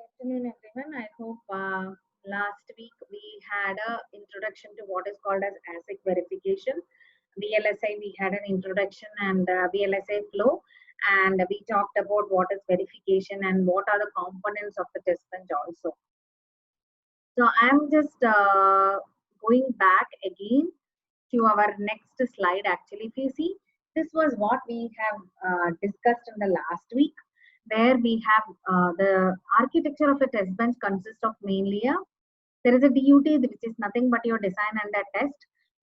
Afternoon, everyone. I hope last week we had a introduction to what is called as ASIC verification. VLSI, we had an introduction and VLSI flow, and we talked about what is verification and what are the components of the test bench also. So I'm just going back again to our next slide. Actually, if you see, this was what we have discussed in the last week, where we have the architecture of a test bench consists of mainly there is a DUT, which is nothing but your design and a test.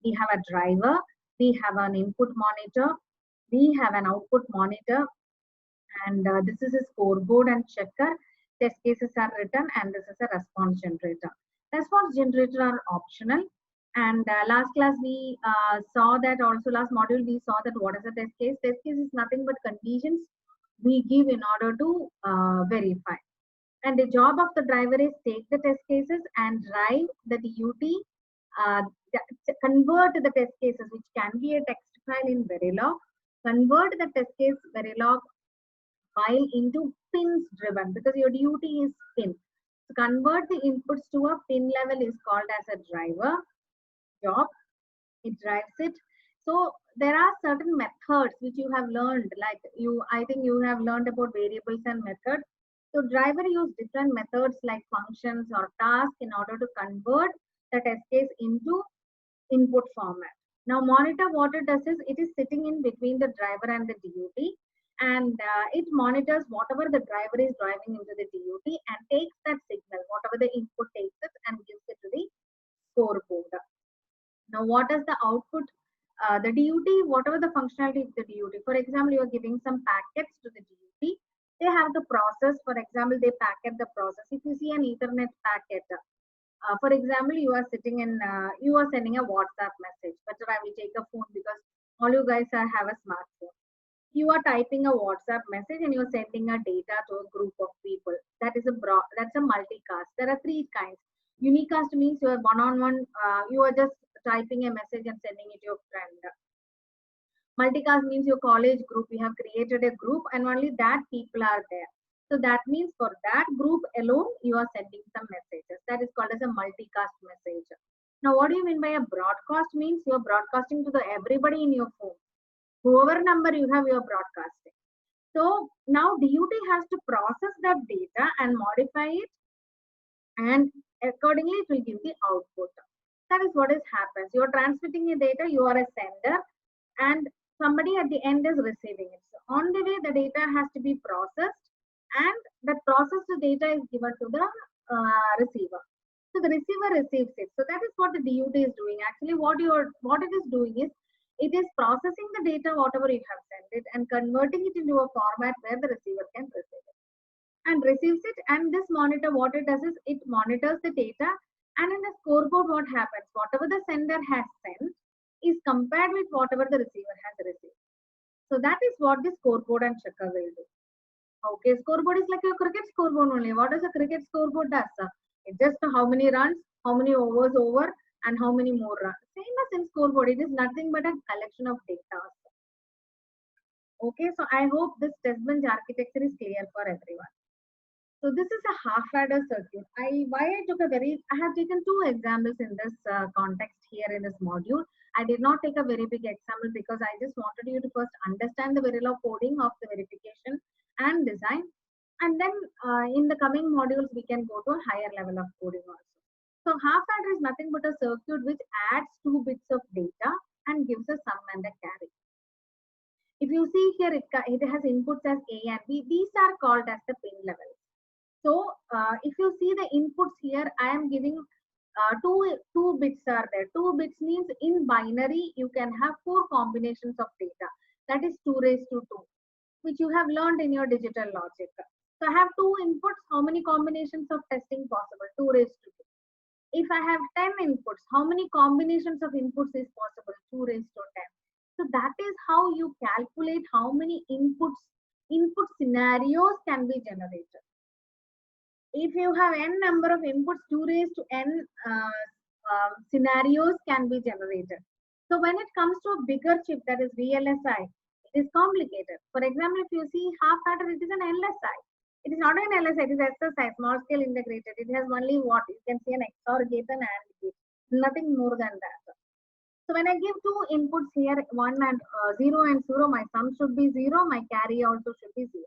We have a driver, we have an input monitor, we have an output monitor, and this is a scoreboard and checker. Test cases are written, and this is a response generator. Response generator are optional. And last class we saw that also last module we saw that what is a test case. Test case is nothing but conditions we give in order to verify. And the job of the driver is take the test cases and drive the DUT, uh, convert the test cases, which can be a text file in Verilog, convert the test case Verilog file into pins driven because your DUT is pin. To convert the inputs to a pin level is called as a driver job. It drives it. So there are certain methods which you have learned, like I think you have learned about variables and methods. So driver use different methods like functions or tasks in order to convert the test case into input format. Now monitor, what it does is it is sitting in between the driver and the DUT, and it monitors whatever the driver is driving into the DUT and takes that signal, whatever the input takes it and gives it to the scoreboard. Now what is the output? The DUT, whatever the functionality of the DUT. For example, you are giving some packets to the DUT. They have to process, for example, they packet the process. If you see an Ethernet packet, for example, you are sitting in, you are sending a WhatsApp message. But I will take a phone because all you guys have a smartphone. You are typing a WhatsApp message and you are sending a data to a group of people. That's a multicast. There are three kinds. Unicast means you are one-on-one. You are just typing a message and sending it to your friend. Multicast means your college group. We have created a group and only that people are there. So that means for that group alone, you are sending some messages. That is called as a multicast message. Now, what do you mean by a broadcast? Means you are broadcasting to the everybody in your phone. Whoever number you have, you are broadcasting. So now DUT has to process that data and modify it, and accordingly it will give the output. That is what is happens. You are transmitting a data, you are a sender, and somebody at the end is receiving it. So on the way, the data has to be processed, and that processed data is given to the receiver. So the receiver receives it. So that is what the DUT is doing. Actually, what it is doing is it is processing the data, whatever you have sent it, and converting it into a format where the receiver can receive it and receives it. And this monitor, what it does is it monitors the data, and in the scoreboard, what happens? Whatever the sender has sent is compared with whatever the receiver has received. So that is what the scoreboard and checker will do. Okay, scoreboard is like a cricket scoreboard only. What does a cricket scoreboard does? It's just how many runs, how many overs over, and how many more runs. Same as in scoreboard, it is nothing but a collection of data. Okay, so I hope this test bench architecture is clear for everyone. So this is a half adder circuit. I have taken two examples in this context here in this module. I did not take a very big example because I just wanted you to first understand the Verilog coding of the verification and design. And then in the coming modules, we can go to a higher level of coding also. So half adder is nothing but a circuit which adds 2 bits of data and gives a sum and a carry. If you see here, it has inputs as A and B. These are called as the pin levels. So if you see the inputs here, I am giving two bits are there. 2 bits means in binary, you can have 4 combinations of data. That is 2 raised to 2, which you have learned in your digital logic. So I have 2 inputs. How many combinations of testing possible? 2 raised to 2. If I have 10 inputs, how many combinations of inputs is possible? 2 raised to 10. So that is how you calculate how many input scenarios can be generated. If you have n number of inputs, 2 raised to n scenarios can be generated. So when it comes to a bigger chip, that is VLSI, it is complicated. For example, if you see half adder, it is an LSI. It is not an LSI, it is SSI, small scale integrated. It has only what? You can see an XOR gate and AND gate. Nothing more than that. So when I give two inputs here, 0 and 0, my sum should be 0, my carry also should be 0.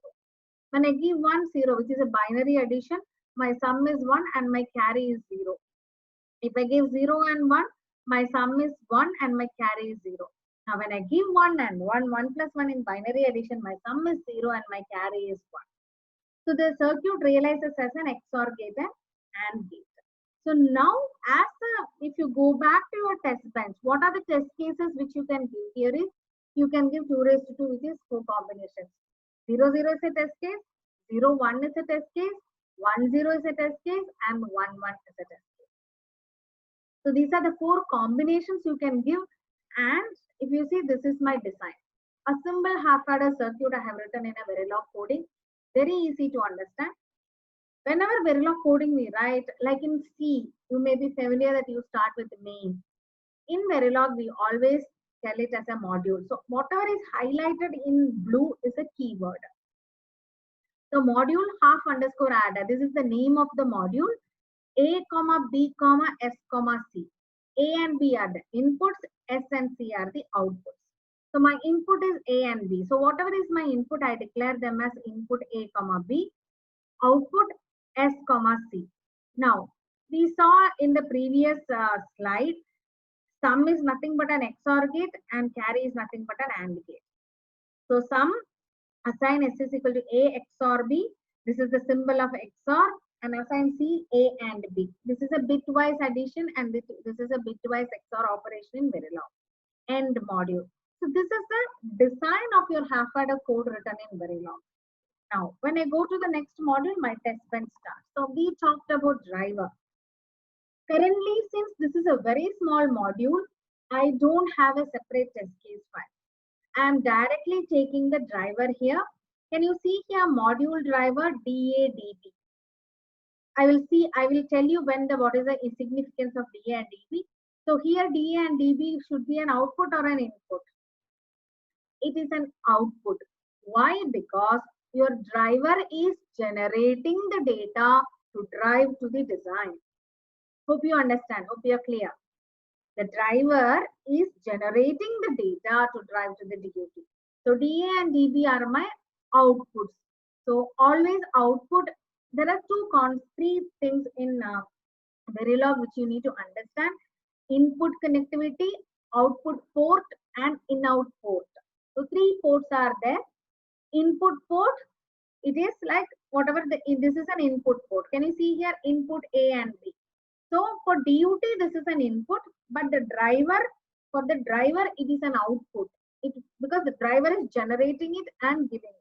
When I give 1, 0, which is a binary addition, my sum is 1 and my carry is 0. If I give 0 and 1, my sum is 1 and my carry is 0. Now when I give 1 and 1, 1 plus 1 in binary addition, my sum is 0 and my carry is 1. So the circuit realizes as an XOR gate and AND gate. So now if you go back to your test bench, what are the test cases which you can give? Here is, you can give 2 raised to 2, which is 4 combinations. 0, 0 is a test case, 0, 1 is a test case, 1, 0 is a test case, and 1, 1 is a test case. So these are the 4 combinations you can give. And if you see, this is my design. A simple half-adder circuit I have written in a Verilog coding. Very easy to understand. Whenever Verilog coding we write, like in C, you may be familiar that you start with main. In Verilog, we always tell it as a module. So whatever is highlighted in blue is a keyword. The module half underscore adder. This is the name of the module. A, comma B, comma S, comma C. A and B are the inputs. S and C are the outputs. So my input is A and B. So whatever is my input, I declare them as input A, comma B. Output S, comma C. Now, we saw in the previous slide, sum is nothing but an XOR gate and carry is nothing but an AND gate. So sum, assign S is equal to A XOR B. This is the symbol of XOR, and assign C A and B. This is a bitwise addition and this is a bitwise XOR operation in Verilog. End module. So this is the design of your half-adder code written in Verilog. Now, when I go to the next module, my test bench starts. So we talked about driver. Currently, since this is a very small module, I don't have a separate test case file. I am directly taking the driver here. Can you see here module driver DADB? I will tell you what is the significance of DA and DB. So here DA and DB should be an output or an input. It is an output. Why? Because your driver is generating the data to drive to the design. Hope you understand. Hope you are clear. The driver is generating the data to drive to the DUT. So DA and DB are my outputs. So always output. There are three things in Verilog which you need to understand: input connectivity, output port, and in-out port. So 3 ports are there. Input port, it is like whatever this is an input port. Can you see here input A and B? So for DUT this is an input, but the driver, for the driver it is an output. Because the driver is generating it and giving it.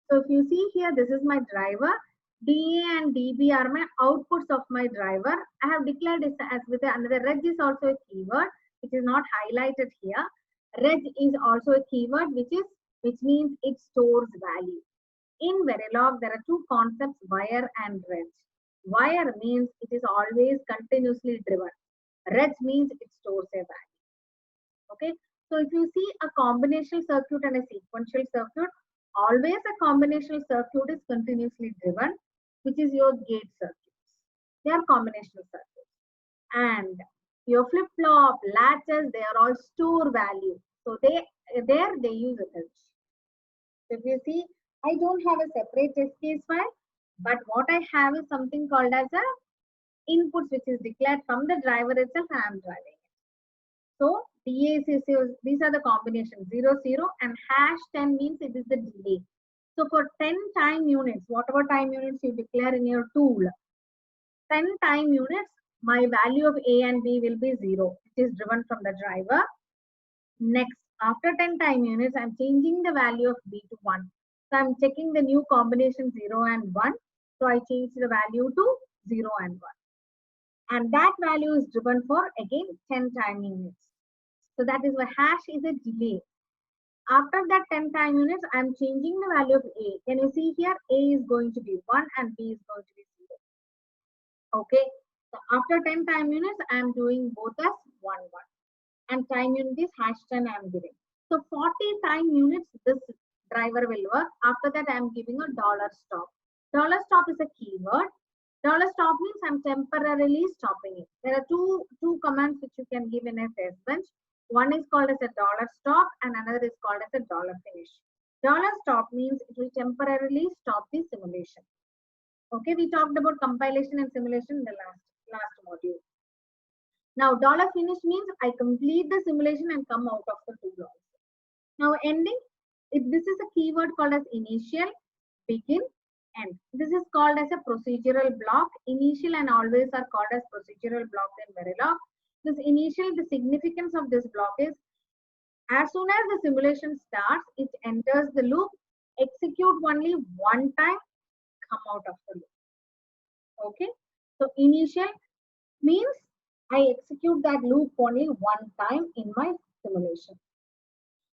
So if you see here, this is my driver. DA and DB are my outputs of my driver. I have declared this as with another. Reg is also a keyword, which is not highlighted here. Reg is also a keyword, which means it stores value. In Verilog, there are 2 concepts, wire and reg. Wire means it is always continuously driven. Reg means it stores a value. Okay. So if you see a combinational circuit and a sequential circuit, always a combinational circuit is continuously driven, which is your gate circuits. They are combinational circuits. And your flip-flop, latches, they are all store value. So they use a reg. So if you see, I don't have a separate test case file, but what I have is something called as a inputs, which is declared from the driver itself, and I am driving it. So these are the combinations 0, 0, and #10 means it is the delay. So for 10 time units, whatever time units you declare in your tool, 10 time units, my value of A and B will be 0, which is driven from the driver. Next, after 10 time units, I'm changing the value of B to 1. So I'm checking the new combination 0 and 1. So I change the value to 0 and 1. And that value is driven for, again, 10 time units. So that is why hash is a delay. After that 10 time units, I'm changing the value of A. Can you see here? A is going to be 1 and B is going to be 0. Okay. So after 10 time units, I'm doing both as 1, 1. And time unit is #10 I'm giving. So 40 time units, this driver will work. After that, I am giving a dollar stop. Dollar stop is a keyword. Dollar stop means I'm temporarily stopping it. There are two commands which you can give in a test bench. One is called as a dollar stop and another is called as a dollar finish. Dollar stop means it will temporarily stop the simulation. Okay, we talked about compilation and simulation in the last module. Now, dollar finish means I complete the simulation and come out of the tool also. Now, ending, this is a keyword called as initial, begin, end. This is called as a procedural block. Initial and always are called as procedural blocks in Verilog. This initial, the significance of this block is as soon as the simulation starts, it enters the loop, execute only one time, come out of the loop. Okay, so initial means I execute that loop only one time in my simulation.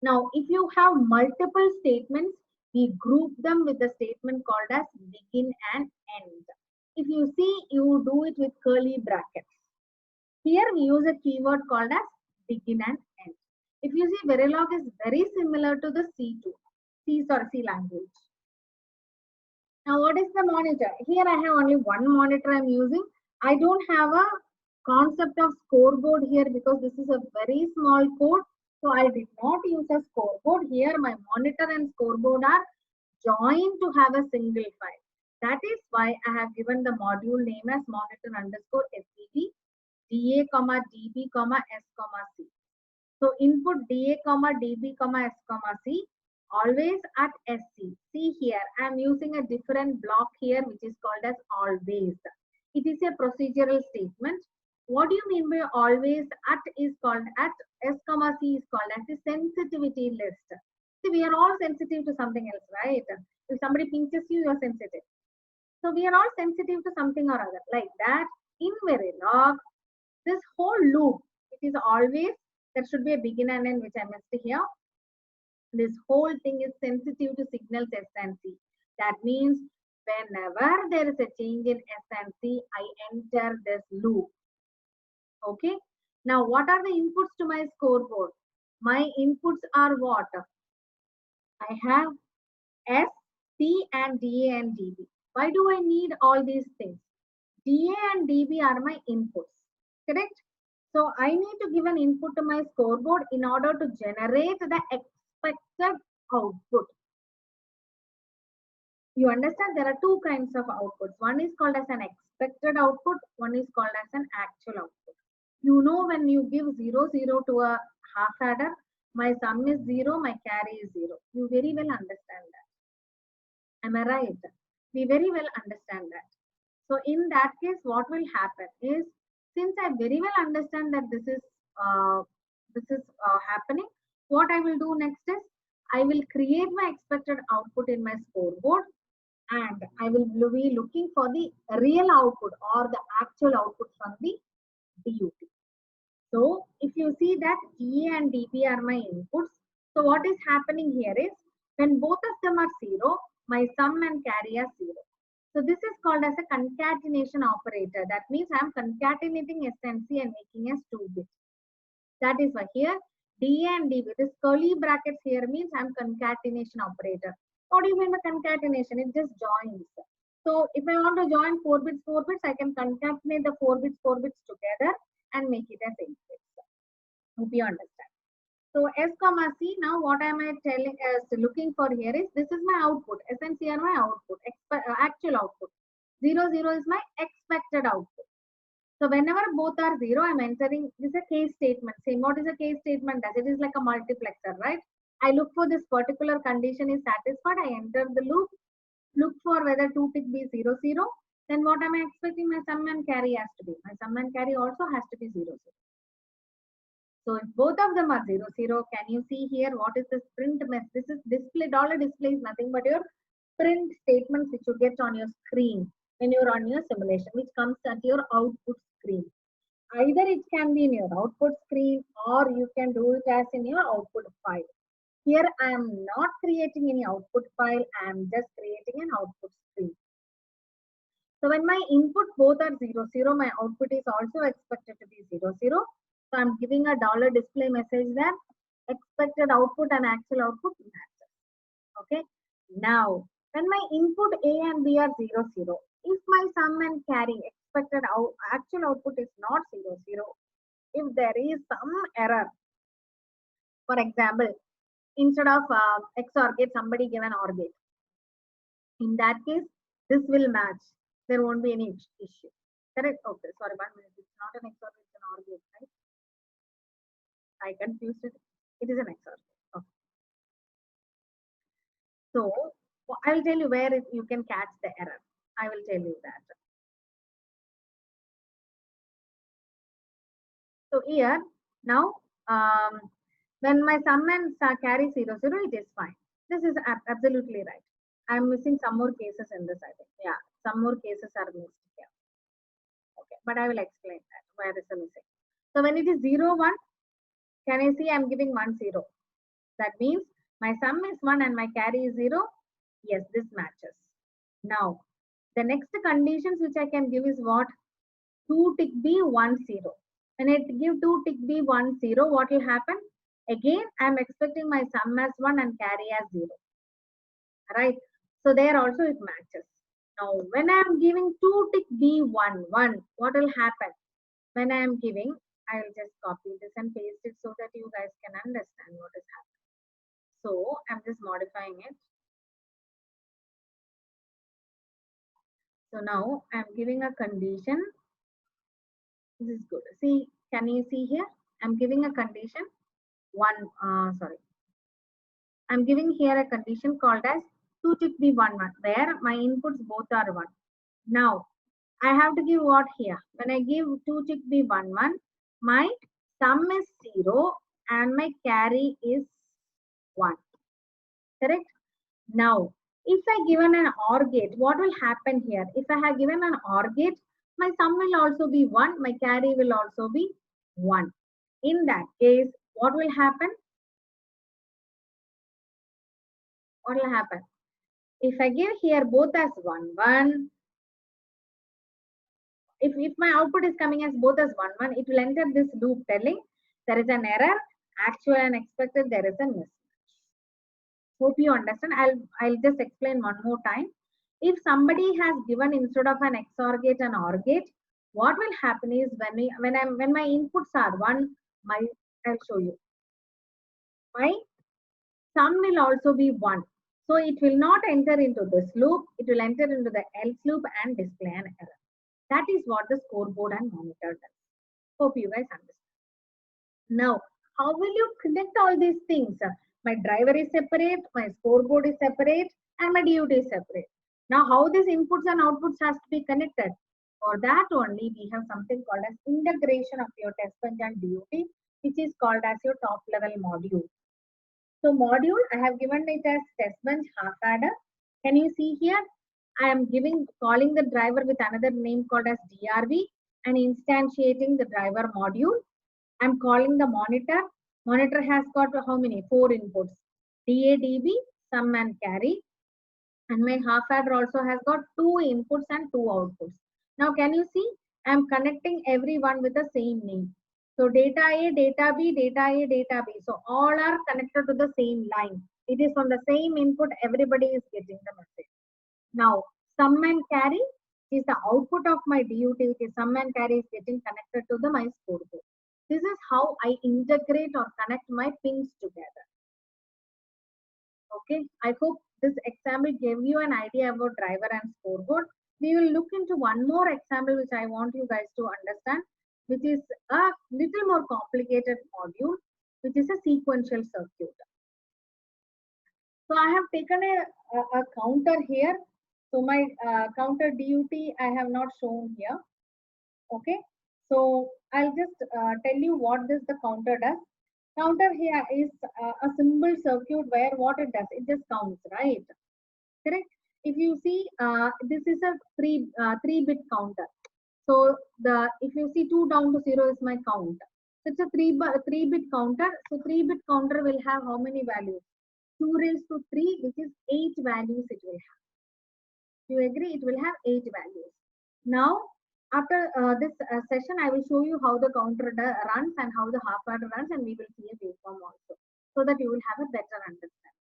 Now, if you have multiple statements, we group them with the statement called as begin and end. If you see, you do it with curly brackets. Here we use a keyword called as begin and end. If you see, Verilog is very similar to the C language. Now, what is the monitor? Here I have only one monitor I'm using. I don't have a concept of scoreboard here because this is a very small code. So I did not use a scoreboard. Here my monitor and scoreboard are joined to have a single file. That is why I have given the module name as monitor underscore SCV, DA, DB, S, C. So input DA, DB, S, C. Always at SC. See here, I am using a different block here which is called as always. It is a procedural statement. What do you mean by always? At is called at, S, C is called as the sensitivity list. See, we are all sensitive to something else, right? If somebody pinches you, you are sensitive. So we are all sensitive to something or other. Like that, in Verilog, this whole loop, it is always, there should be a begin and end which I missed here. This whole thing is sensitive to signals S and C. That means whenever there is a change in S and C, I enter this loop. Okay. Now, what are the inputs to my scoreboard? My inputs are what? I have S, C, and DA and DB. Why do I need all these things? DA and DB are my inputs. Correct? So I need to give an input to my scoreboard in order to generate the expected output. You understand there are two kinds of outputs. One is called as an expected output. One is called as an actual output. You know, when you give 0, 0 to a half adder, my sum is 0, my carry is 0. You very well understand that. Am I right? We very well understand that. So in that case, what will happen is, since I very well understand that this is happening, what I will do next is, I will create my expected output in my scoreboard and I will be looking for the real output or the actual output from the DUT. So if you see that DA and DB are my inputs, so what is happening here is, when both of them are 0, my sum and carry are 0. So this is called as a concatenation operator. That means I am concatenating S and C and making S 2-bit. That is why here DA and DB, this curly brackets here means I am concatenation operator. What do you mean by concatenation? It just joins. So if I want to join 4 bits, I can concatenate the 4 bits together and make it as 8 bits. Hope you understand. So S, C, now what am I telling looking for here is, this is my output. S and C are my output, actual output. 0, 0 is my expected output. So whenever both are 0, I'm entering, this is a case statement. Same, what is a case statement? As it is like a multiplexer, right? I look for this particular condition is satisfied. I enter the loop, look for whether 2 tick be 0, 0. Then what am I expecting? My sum and carry has to be. My sum and carry also has to be 0, 0. So if both of them are 0, 0, can you see here what is this print mess? This is display, dollar display is nothing but your print statements which you get on your screen when you're on your simulation, which comes at your output screen. Either it can be in your output screen or you can do it as in your output file. Here I am not creating any output file, I am just creating an output screen. So when my input both are 0, 0, my output is also expected to be 0, 0. So I'm giving a dollar display message that expected output and actual output matches. Okay. Now, when my input A and B are 0, 0, if my sum and carry expected actual output is not 0, 0, if there is some error, for example, instead of XOR gate, somebody give an OR gate. In that case, this will match. There won't be any issue. Correct? Okay, sorry, 1 minute. It's not an XOR, it's an OR gate, right? I confused it. It is an XOR gate. Okay. So, I will tell you where you can catch the error. I will tell you that. So, here, now, when my sum and carry 0, 0, it is fine. This is absolutely right. I'm missing some more cases in this, I think. Yeah, some more cases are missed here. Okay, but I will explain that where is the missing. So when it is 0, 1, can I see I'm giving 1, 0? That means my sum is 1 and my carry is 0. Yes, this matches. Now, the next conditions which I can give is what? 2 tick B, 1, 0. When I give 2 tick B, 1, 0, what will happen? Again, I am expecting my sum as 1 and carry as 0. Right? So there also it matches. Now, when I am giving 2 tick B1, 1, what will happen? When I am giving, I will just copy this and paste it so that you guys can understand what is happening. So, I'm just modifying it. So now I'm giving a condition. This is good. See, can you see here? I'm giving a condition. I'm giving here a condition called as 2 tick B1, 1, where my inputs both are 1. Now, I have to give what here? When I give 2 tick B1, 1, my sum is 0 and my carry is 1. Correct? Now, if I given an OR gate, what will happen here? If I have given an OR gate, my sum will also be 1, my carry will also be 1. In that case, what will happen? What will happen? If I give here both as 1, 1, if my output is coming as both as 1, 1, it will enter this loop telling there is an error, actual and expected, there is a mismatch. Hope you understand. I'll just explain one more time. If somebody has given instead of an XOR gate an OR gate, what will happen is when my inputs are 1, I'll show you. My sum will also be 1. So it will not enter into this loop, it will enter into the else loop and display an error. That is what the scoreboard and monitor does. Hope you guys understand. Now, how will you connect all these things? My driver is separate, my scoreboard is separate, and my DUT is separate. Now, how these inputs and outputs has to be connected? For that only, we have something called as integration of your test bench and DUT, which is called as your top level module. So module, I have given it as test bench half adder. Can you see here? I am calling the driver with another name called as DRV and instantiating the driver module. I'm calling the monitor. Monitor has got how many? 4 inputs. DA, DB, sum and carry. And my half adder also has got 2 inputs and 2 outputs. Now can you see? I'm connecting everyone with the same name. So data A, data B, data A, data B. So all are connected to the same line. It is from the same input, everybody is getting the message. Now, sum and carry is the output of my DUT, which is sum and carry is getting connected to my scoreboard. This is how I integrate or connect my pins together. Okay, I hope this example gave you an idea about driver and scoreboard. We will look into one more example which I want you guys to understand, which is a little more complicated module, which is a sequential circuit. So I have taken a counter here. So my counter DUT I have not shown here. Okay, so I'll just tell you what the counter does. Counter here is a simple circuit where what it does, it just counts, right? Correct. If you see, this is a 3-bit counter. So if you see 2 down to 0 is my count. So it's a 3-bit counter. So 3-bit counter will have how many values? 2 raised to 3, which is 8 values it will have. You agree? It will have 8 values. Now, after this session, I will show you how the counter runs and how the half adder runs, and we will see a waveform also, so that you will have a better understanding.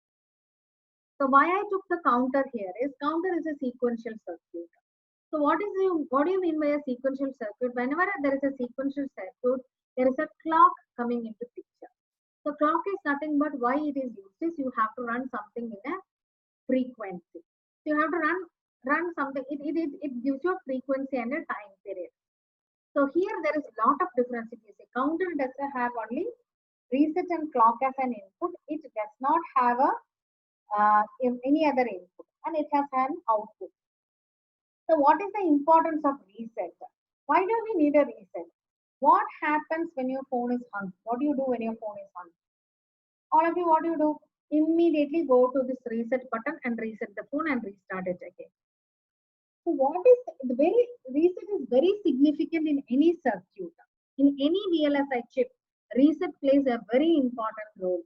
So why I took the counter here is counter is a sequential circuit. So what do you mean by a sequential circuit? Whenever there is a sequential circuit, there is a clock coming into picture. So clock is nothing but why it is used is you have to run something in a frequency. So you have to run something. It gives you a frequency and a time period. So here there is a lot of difference. If you say counter does have only reset and clock as an input, it does not have a any other input, and it has an output. So what is the importance of reset? Why do we need a reset? What happens when your phone is hung? What do you do when your phone is hung? All of you, what do you do? Immediately go to this reset button and reset the phone and restart it again. So what is the very reset is very significant in any circuit. In any VLSI chip, reset plays a very important role.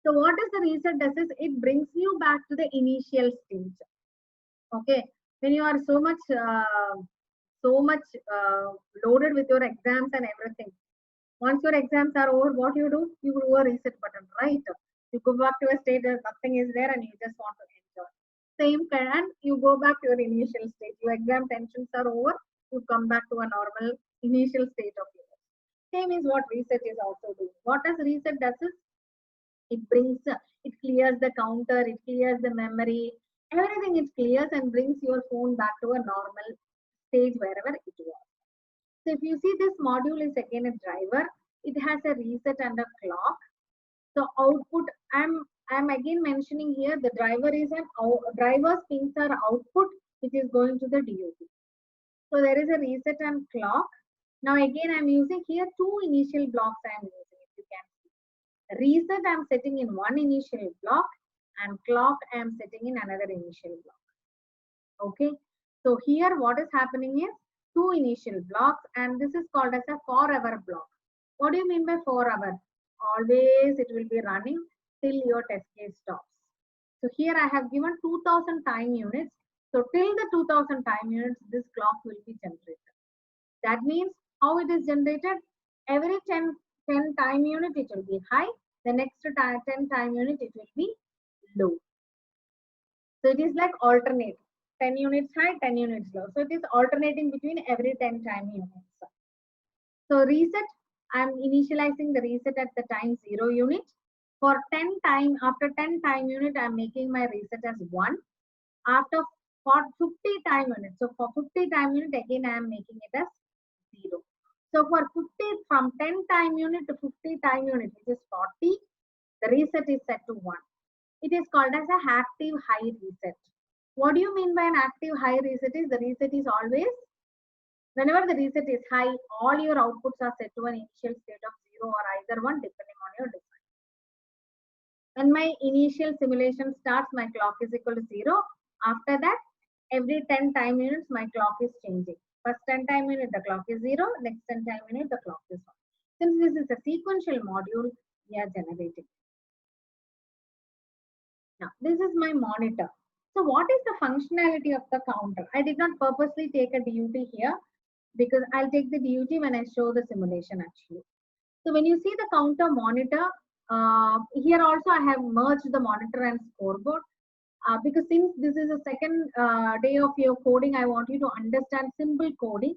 So what is the reset does is it brings you back to the initial stage. Okay, when you are so much loaded with your exams and everything. Once your exams are over, what you do? You do a reset button, right? You go back to a state where nothing is there and you just want to enjoy. Same kind, you go back to your initial state. Your exam tensions are over. You come back to a normal initial state of yours. Same is what reset is also doing. What does reset does is it brings, it clears the counter, it clears the memory, everything it clears and brings your phone back to a normal stage wherever it was. So if you see this module is again a driver, it has a reset and a clock. So output, I'm again mentioning here the driver is an driver's pins are output which is going to the DUT. So there is a reset and clock. Now again I'm using here two initial blocks I am using, if you can see. Reset I am setting in one initial block and clock I am setting in another initial block. Okay. So here what is happening is two initial blocks and this is called as a forever block. What do you mean by forever? Always it will be running till your test case stops. So here I have given 2000 time units. So till the 2000 time units, this clock will be generated. That means how it is generated? Every 10 time unit it will be high. The next 10 time unit it will be low. So it is like alternate. 10 units high, 10 units low. So it is alternating between every 10 time units. So reset, I am initializing the reset at the time 0 unit. For 10 time, after 10 time unit, I am making my reset as 1. After for 50 time units, so for 50 time unit, again I am making it as 0. So for 50, from 10 time unit to 50 time unit, which is 40, the reset is set to 1. It is called as a active high reset. What do you mean by an active high reset? Is the reset is always, whenever the reset is high, all your outputs are set to an initial state of 0 or either one depending on your design. When my initial simulation starts, my clock is equal to 0. After that, every 10 time units, my clock is changing. First 10 time unit, the clock is 0. Next 10 time unit, the clock is 1. Since this is a sequential module, we are generating. Now, this is my monitor. So what is the functionality of the counter? I did not purposely take a DUT here because I'll take the DUT when I show the simulation actually. So when you see the counter monitor, here also I have merged the monitor and scoreboard because since this is the second day of your coding, I want you to understand simple coding.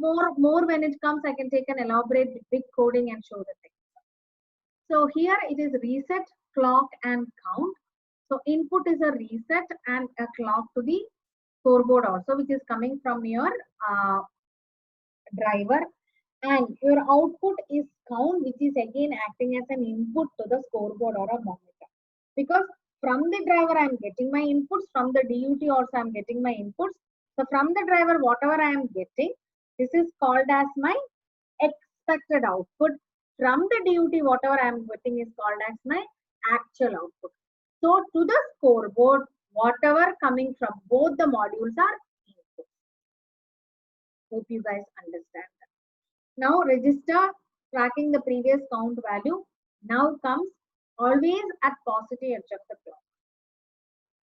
More when it comes, I can take an elaborate big coding and show the thing. So here it is reset, clock and count. So input is a reset and a clock to the scoreboard also, which is coming from your driver. And your output is count, which is again acting as an input to the scoreboard or a monitor. Because from the driver, I am getting my inputs. From the DUT also, I am getting my inputs. So from the driver, whatever I am getting, this is called as my expected output. From the DUT, whatever I am getting is called as my actual output. So to the scoreboard, whatever coming from both the modules are inputs. Hope you guys understand that. Now register tracking the previous count value now comes always at positive edge of the clock.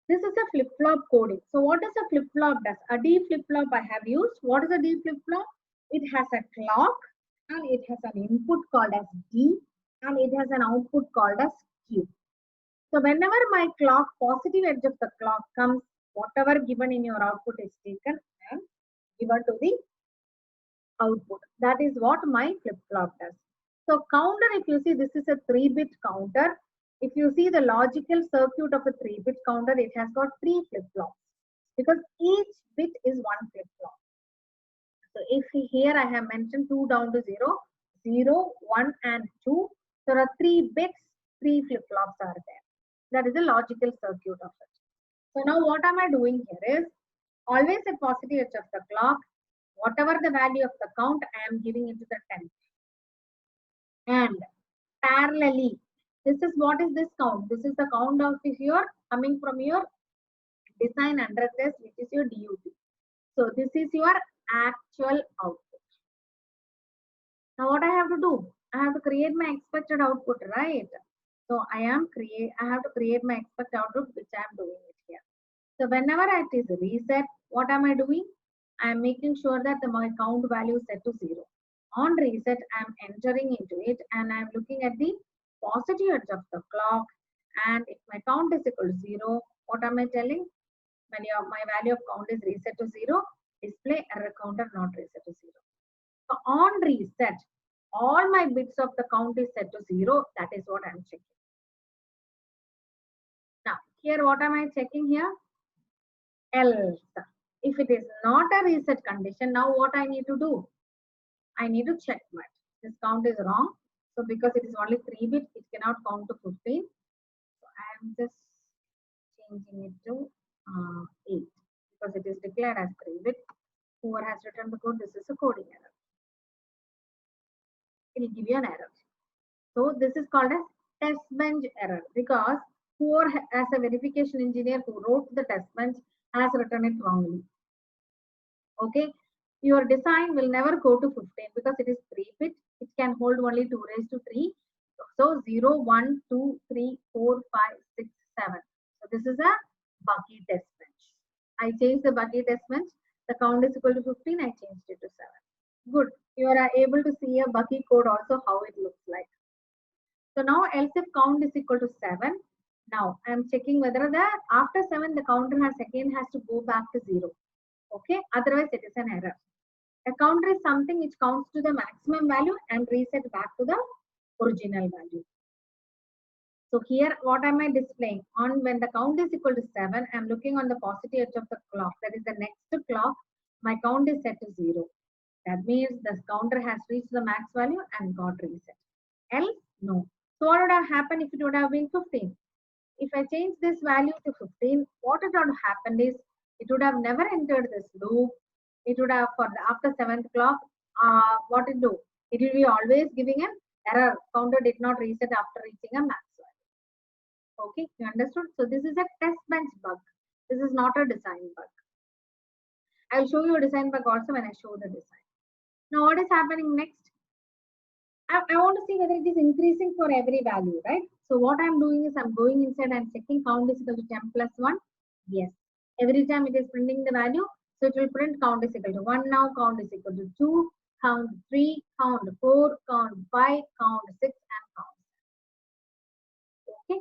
This is a flip-flop coding. So what does a flip-flop does? A D flip-flop I have used. What is a D flip-flop? It has a clock and it has an input called as D and it has an output called as Q. So whenever my clock, positive edge of the clock comes, whatever given in your output is taken and given to the output. That is what my flip-flop does. So counter, if you see, this is a 3-bit counter. If you see the logical circuit of a 3-bit counter, it has got 3 flip-flops because each bit is one flip-flop. So if here I have mentioned 2 down to 0, 0, 1 and 2, there are 3 bits, 3 flip-flops are there. That is the logical circuit of it. So now what am I doing here is always a positive edge of the clock. Whatever the value of the count, I am giving into the 10th. And parallelly, this is what is this count? This is the count of your coming from your design under test, which is your DUT. So this is your actual output. Now what I have to do? I have to create my expected output, right? So I have to create my expected output, which I am doing it here. So whenever it is reset, what am I doing? I am making sure that my count value is set to 0. On reset, I am entering into it and I am looking at the positive edge of the clock. And if my count is equal to 0, what am I telling? When my value of count is reset to 0, display error counter not reset to 0. So on reset, all my bits of the count is set to 0. That is what I am checking. Now, here what am I checking here? Else. If it is not a reset condition, now what I need to do? I need to check that this count is wrong. So because it is only 3 bit, it cannot count to 15. So I am just changing it to 8 because it is declared as 3 bit. Whoever has written the code, this is a coding error. It will give you an error. So this is called as test bench error because whoever as a verification engineer who wrote the test bench has written it wrongly. Okay, your design will never go to 15 because it is 3 bit. It can hold only 2 raised to 3. So 0, 1, 2, 3, 4, 5, 6, 7. So this is a Bucky test bench. I changed the Bucky test bench. The count is equal to 15. I changed it to 7. Good. You are able to see a Bucky code also how it looks like. So now else if count is equal to 7. Now I am checking whether the after 7 the counter has to go back to 0. Okay, otherwise it is an error. A counter is something which counts to the maximum value and reset back to the original value. So here what am I displaying? On when the count is equal to 7, I am looking on the positive edge of the clock. That is the next clock. My count is set to 0. That means the counter has reached the max value and got reset. Else, no. So what would have happened if it would have been 15? If I change this value to 15, what would have happened is it would have never entered this loop. It would have for the after 7th clock, what it do? It will be always giving an error. Counter did not reset after reaching a max value. Okay, you understood? So this is a test bench bug. This is not a design bug. I will show you a design bug also when I show the design. Now what is happening next? I want to see whether it is increasing for every value, right? So what I'm doing is I'm going inside and checking count is equal to 10 plus 1. Yes. Every time it is printing the value, so it will print count is equal to 1 now, count is equal to 2, count 3, count 4, count 5, count 6, and count 7. Okay,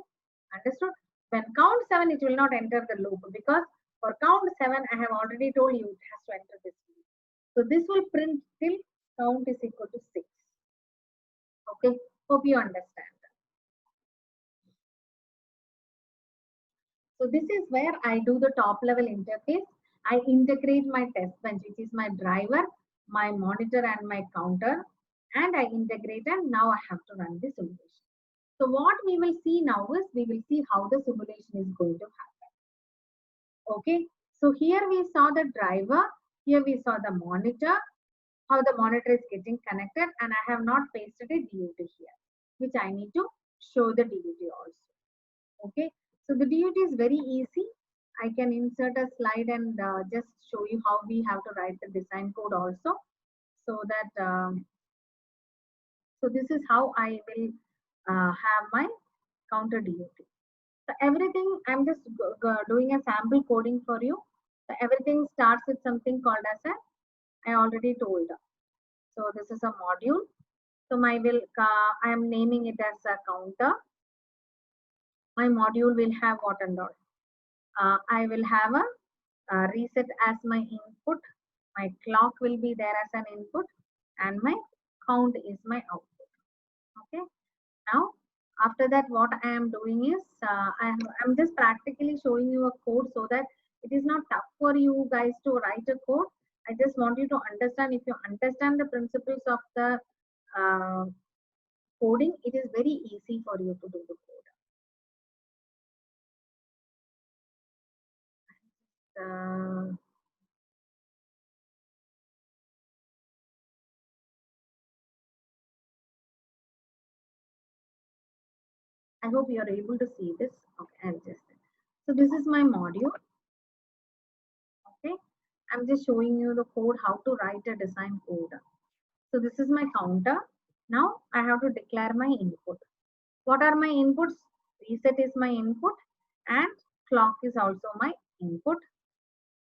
understood? When count 7, it will not enter the loop because for count 7, I have already told you it has to enter this loop. So this will print till count is equal to 6. Okay, hope you understand. So this is where I do the top level interface. I integrate my test bench, which is my driver, my monitor and my counter, and I integrate and now I have to run the simulation. So what we will see now is we will see how the simulation is going to happen. Okay, so here we saw the driver, here we saw the monitor, how the monitor is getting connected, and I have not pasted a DUT here, which I need to show the DUT also. Okay, so the DUT is very easy. I can insert a slide and just show you how we have to write the design code also. So that, so this is how I will have my counter DUT. So everything, I'm just doing a sample coding for you. So everything starts with something called as I already told. So this is a module. So I am naming it as a counter. my module will have what and all. I will have a reset as my input. My clock will be there as an input, and my count is my output. Okay. Now, after that, what I am doing is I'm just practically showing you a code so that it is not tough for you guys to write a code. I just want you to understand. If you understand the principles of the coding, it is very easy for you to do the code. I hope you are able to see this. Okay, I'll just. So this is my module. Okay, I'm just showing you the code how to write a design code. So this is my counter. Now I have to declare my input. What are my inputs? Reset is my input and clock is also my input.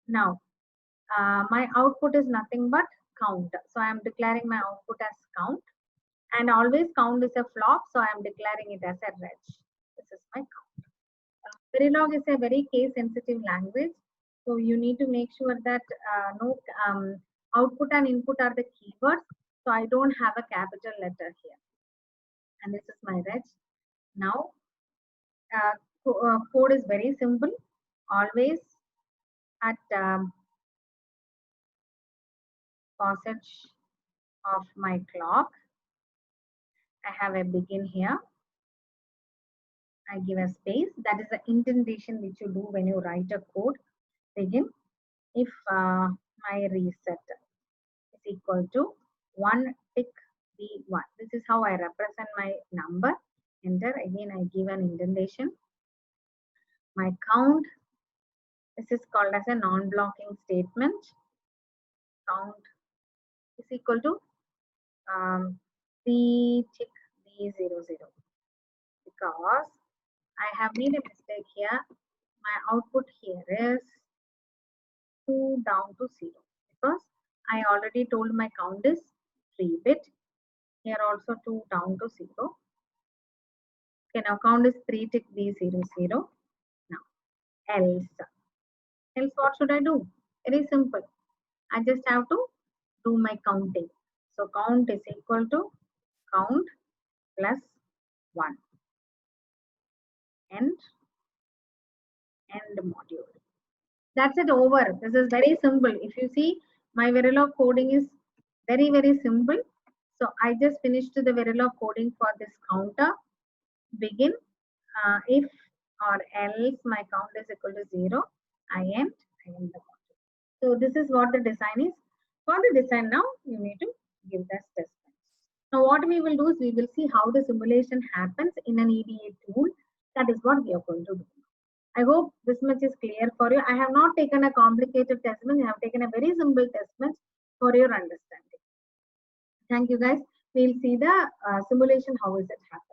Now my output is nothing but count. So I am declaring my output as count, and always count is a flop. So I am declaring it as a reg. This is my count. Verilog is a very case sensitive language. So you need to make sure that no output and input are the keywords. So I don't have a capital letter here. And this is my reg. Now code is very simple. Always at passage of my clock, I have a begin here. I give a space. That is the indentation which you do when you write a code. Begin. If my reset is equal to 1 tick B1. This is how I represent my number. Enter. Again, I give an indentation. My count. This is called as a non-blocking statement. Count is equal to B tick B00. Because I have made a mistake here. My output here is 2 down to 0. Because I already told my count is 3-bit. Here also 2 down to 0. Okay, now count is 3 tick B00. Now, else. Else what should I do? Very simple. I just have to do my counting. So count is equal to count plus 1. End module. That's it, over. This is very simple. If you see, my Verilog coding is very, very simple. So I just finished the Verilog coding for this counter. Begin. If or else my count is equal to 0, I end the module. So this is what the design is. For the design now, you need to give the test. Now what we will do is we will see how the simulation happens in an EDA tool. That is what we are going to do. I hope this much is clear for you. I have not taken a complicated test bench. I have taken a very simple test bench for your understanding. Thank you guys. We'll see the simulation, how is it happen.